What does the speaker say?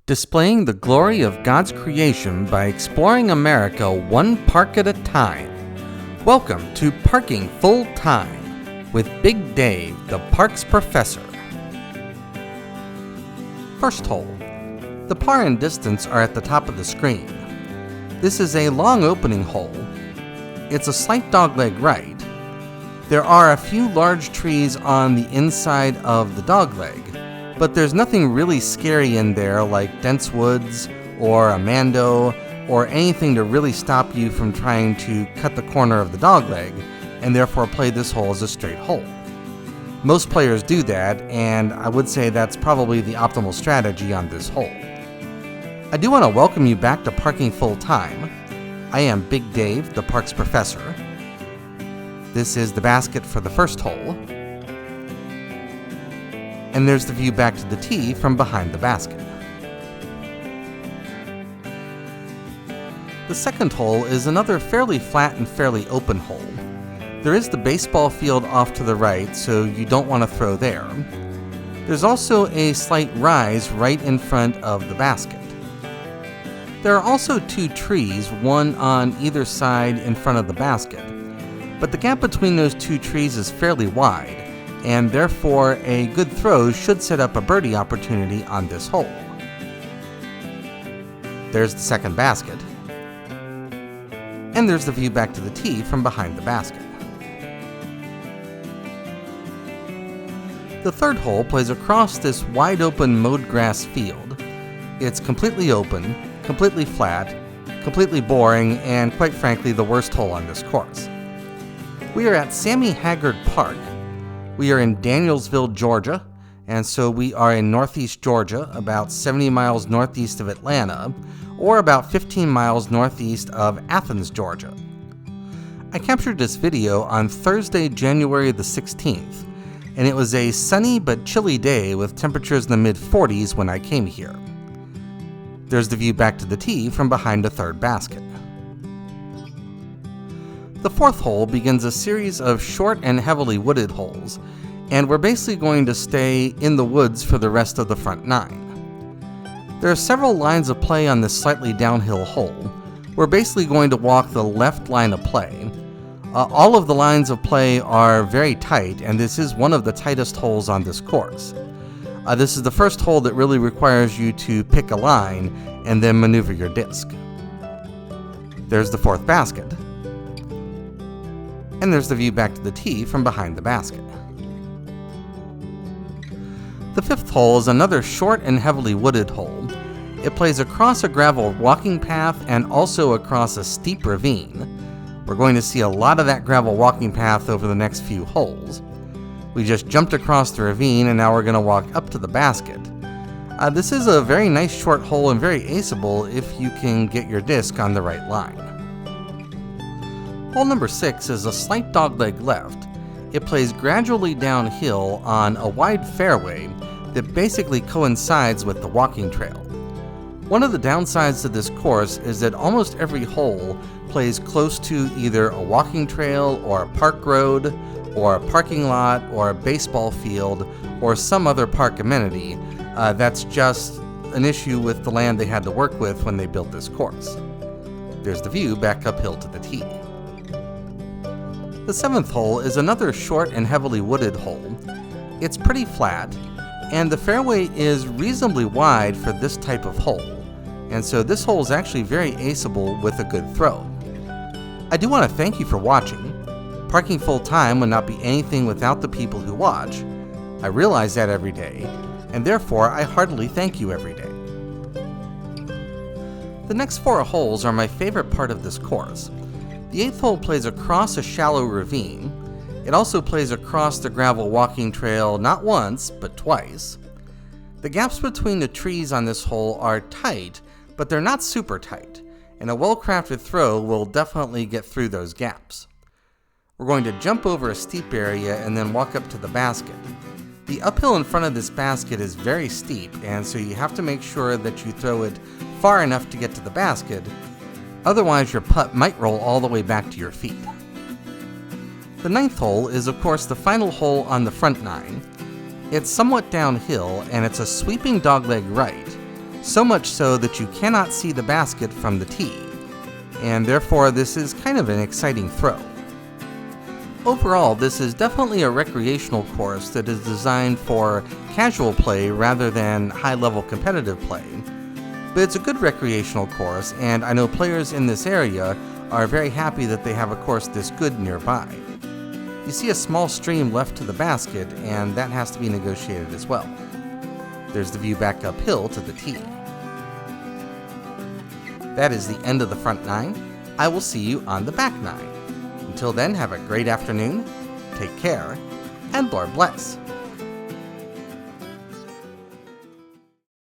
displaying the glory of God's creation by exploring America one park at a time. Welcome to Parking Full Time with Big Dave, the park's professor. First hole. The par and distance are at the top of the screen. This is a long opening hole. It's a slight dogleg right. There are a few large trees on the inside of the dogleg, but there's nothing really scary in there like dense woods or a mando or anything to really stop you from trying to cut the corner of the dogleg and therefore play this hole as a straight hole. Most players do that, and I would say that's probably the optimal strategy on this hole. I do want to welcome you back to Parking Full Time. I am Big Dave, the park's professor. This is the basket for the first hole. And there's the view back to the tee from behind the basket. The second hole is another fairly flat and fairly open hole. There is the baseball field off to the right, so you don't want to throw there. There's also a slight rise right in front of the basket. There are also two trees, one on either side in front of the basket, but the gap between those two trees is fairly wide, and therefore a good throw should set up a birdie opportunity on this hole. There's the second basket, and there's the view back to the tee from behind the basket. The third hole plays across this wide open mowed grass field. It's completely open, completely flat, completely boring, and quite frankly the worst hole on this course. We are at Sammy Haggard Park. We are in Danielsville, Georgia, and so we are in northeast Georgia, about 70 miles northeast of Atlanta, or about 15 miles northeast of Athens, Georgia. I captured this video on Thursday, January the 16th, and it was a sunny but chilly day with temperatures in the mid-40s when I came here. There's the view back to the tee from behind the third basket. The fourth hole begins a series of short and heavily wooded holes, and we're basically going to stay in the woods for the rest of the front nine. There are several lines of play on this slightly downhill hole. We're basically going to walk the left line of play. All of the lines of play are very tight, and this is one of the tightest holes on this course. This is the first hole that really requires you to pick a line and then maneuver your disc. There's the fourth basket. And there's the view back to the tee from behind the basket. The fifth hole is another short and heavily wooded hole. It plays across a gravel walking path and also across a steep ravine. We're going to see a lot of that gravel walking path over the next few holes. We just jumped across the ravine and now we're going to walk up to the basket. This is a very nice short hole and very aceable if you can get your disc on the right line. Hole number 6 is a slight dogleg left. It plays gradually downhill on a wide fairway that basically coincides with the walking trail. One of the downsides to this course is that almost every hole plays close to either a walking trail or a park road or a parking lot or a baseball field or some other park amenity. That's just an issue with the land they had to work with when they built this course. There's the view back uphill to the tee. The seventh hole is another short and heavily wooded hole. It's pretty flat, and the fairway is reasonably wide for this type of hole, and so this hole is actually very aceable with a good throw. I do want to thank you for watching. Parking Full Time would not be anything without the people who watch. I realize that every day, and therefore I heartily thank you every day. The next 4 holes are my favorite part of this course. The 8th hole plays across a shallow ravine. It also plays across the gravel walking trail not once, but twice. The gaps between the trees on this hole are tight, but they're not super tight, and a well-crafted throw will definitely get through those gaps. We're going to jump over a steep area and then walk up to the basket. The uphill in front of this basket is very steep, and so you have to make sure that you throw it far enough to get to the basket. Otherwise, your putt might roll all the way back to your feet. The 9th hole is, of course, the final hole on the front nine. It's somewhat downhill, and it's a sweeping dogleg right, so much so that you cannot see the basket from the tee, and therefore this is kind of an exciting throw. Overall, this is definitely a recreational course that is designed for casual play rather than high-level competitive play. But it's a good recreational course, and I know players in this area are very happy that they have a course this good nearby. You see a small stream left to the basket, and that has to be negotiated as well. There's the view back uphill to the tee. That is the end of the front 9. I will see you on the back 9. Until then, have a great afternoon, take care, and Lord bless.